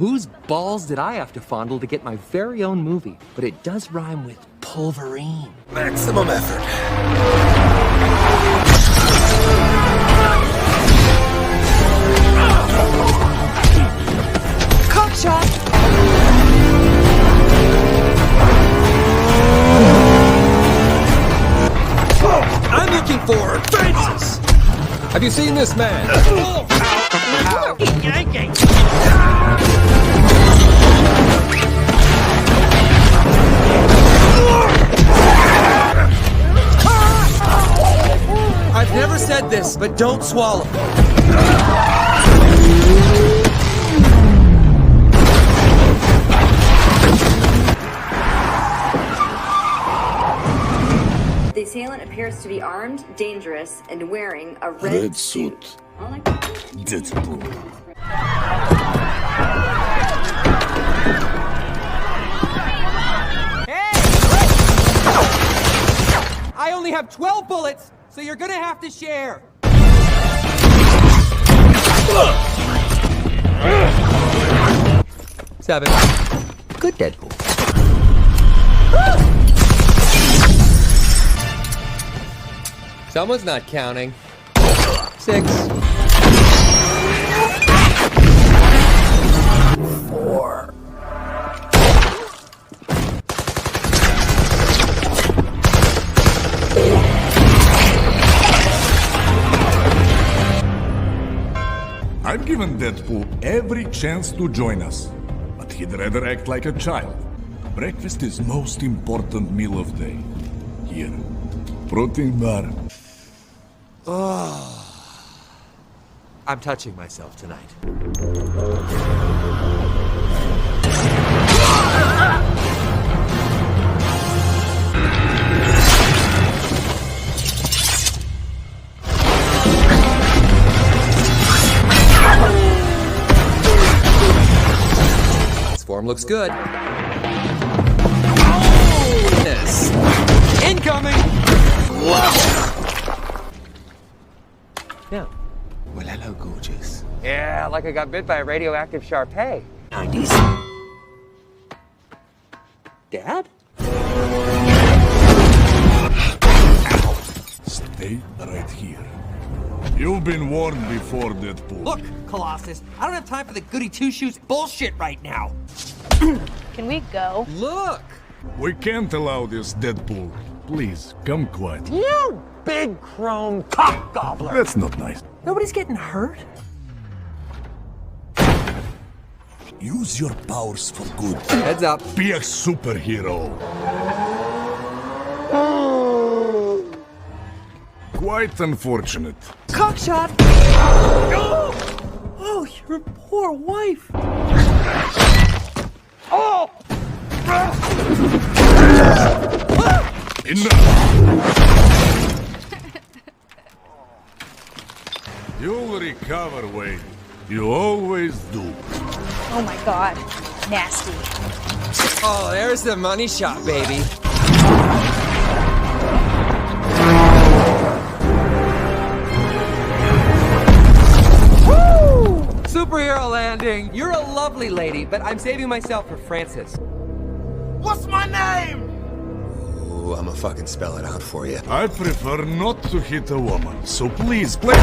whose balls did I have to fondle to get my very own movie? But it does rhyme with pulverine. Maximum effort. Cock shot! I'm looking for Francis. Have you seen this man? Oh, ow, I've never said this, but don't swallow. The assailant appears to be armed, dangerous, and wearing a red suit. Deadpool. Hey! I only have 12 bullets, so you're gonna have to share. 7. Good Deadpool. Someone's not counting. 6. 4. I've given Deadpool every chance to join us, but he'd rather act like a child. Breakfast is most important meal of day. Here, protein bar. I'm touching myself tonight. This form looks good. Yes. Incoming! Yeah. Well, hello, gorgeous. Yeah, like I got bit by a radioactive Shar-Pei. 90s. Dad? Stay right here. You've been warned before, Deadpool. Look, Colossus, I don't have time for the goody two-shoes bullshit right now. Can we go? Look! We can't allow this, Deadpool. Please, come quiet. You big chrome cock gobbler! That's not nice. Nobody's getting hurt. Use your powers for good. Heads up. Be a superhero. Quite unfortunate. Cock shot! Oh, your poor wife. Oh! Enough! You'll recover, Wade. You always do. Oh my god. Nasty. Oh, there's the money shot, baby. Woo! Superhero landing. You're a lovely lady, but I'm saving myself for Francis. What's my name? Ooh, I'ma fucking spell it out for you. I prefer not to hit a woman, so please play.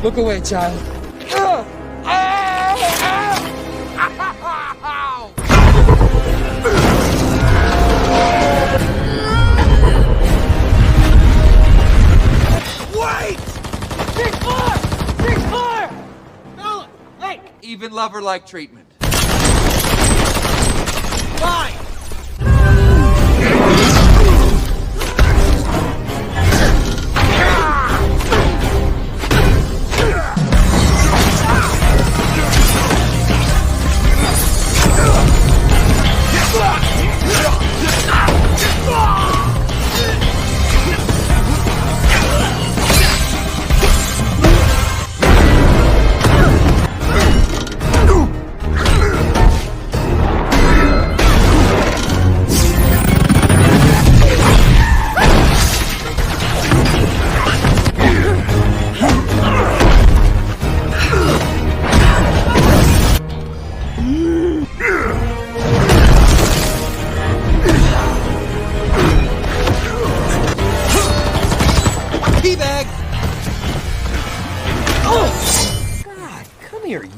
Look away, child. Wait! 6'4"! 6'4"! No, hey! Even lover-like treatment. Fine!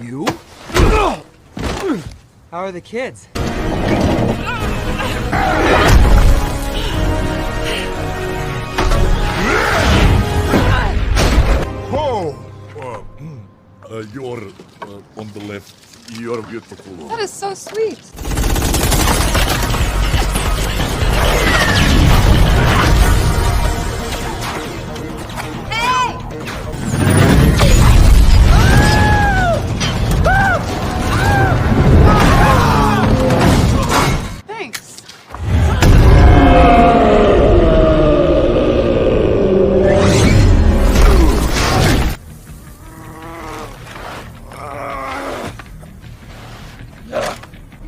You? How are the kids? Whoa! You're on the left. You're beautiful. That is so sweet. Thanks.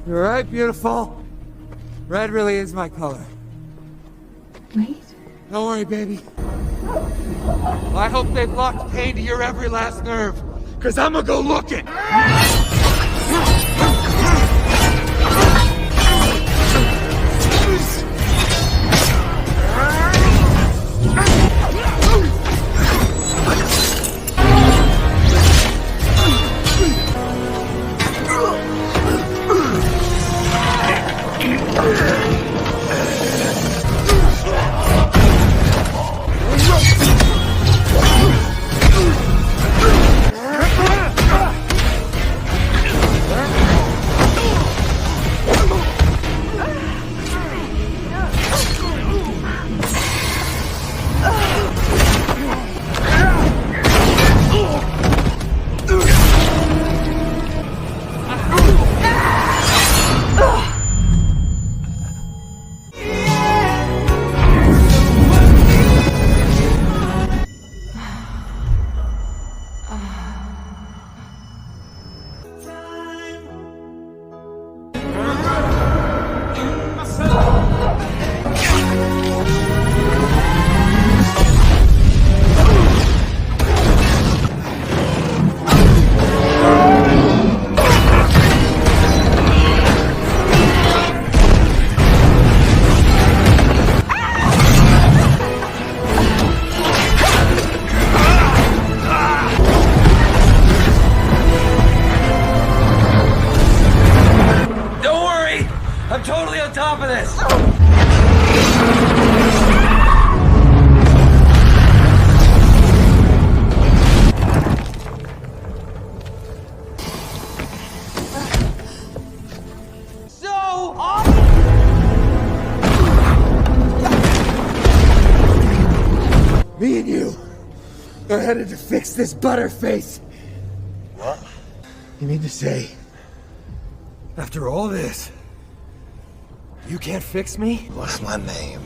You're right, beautiful. Red really is my color. Wait. Don't worry, baby. I hope they've locked pain to your every last nerve, because I'm gonna go looking. I'm totally on top of this! So awesome! Me and you are headed to fix this butterface. What? You mean to say, after all this, you can't fix me? What's my name?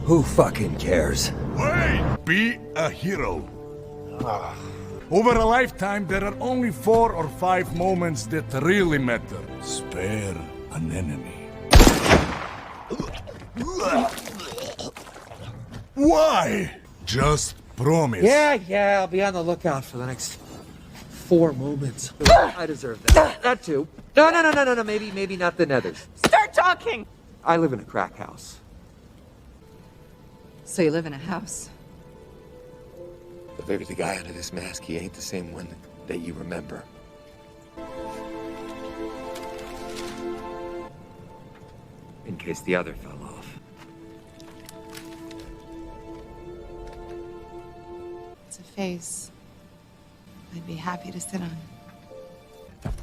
Who fucking cares? Wait! Be a hero. Over a lifetime, there are only 4 or 5 moments that really matter. Spare an enemy. Why? Just promise. Yeah, I'll be on the lookout for the next 4 moments. I deserve that. That too. No, maybe not the nethers. Start talking! I live in a crack house. So you live in a house? But maybe the guy under this mask, he ain't the same one that you remember. In case the other fell off. It's a face I'd be happy to sit on.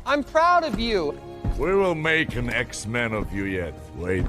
I'm proud of you. We will make an X-Men of you yet. Wait.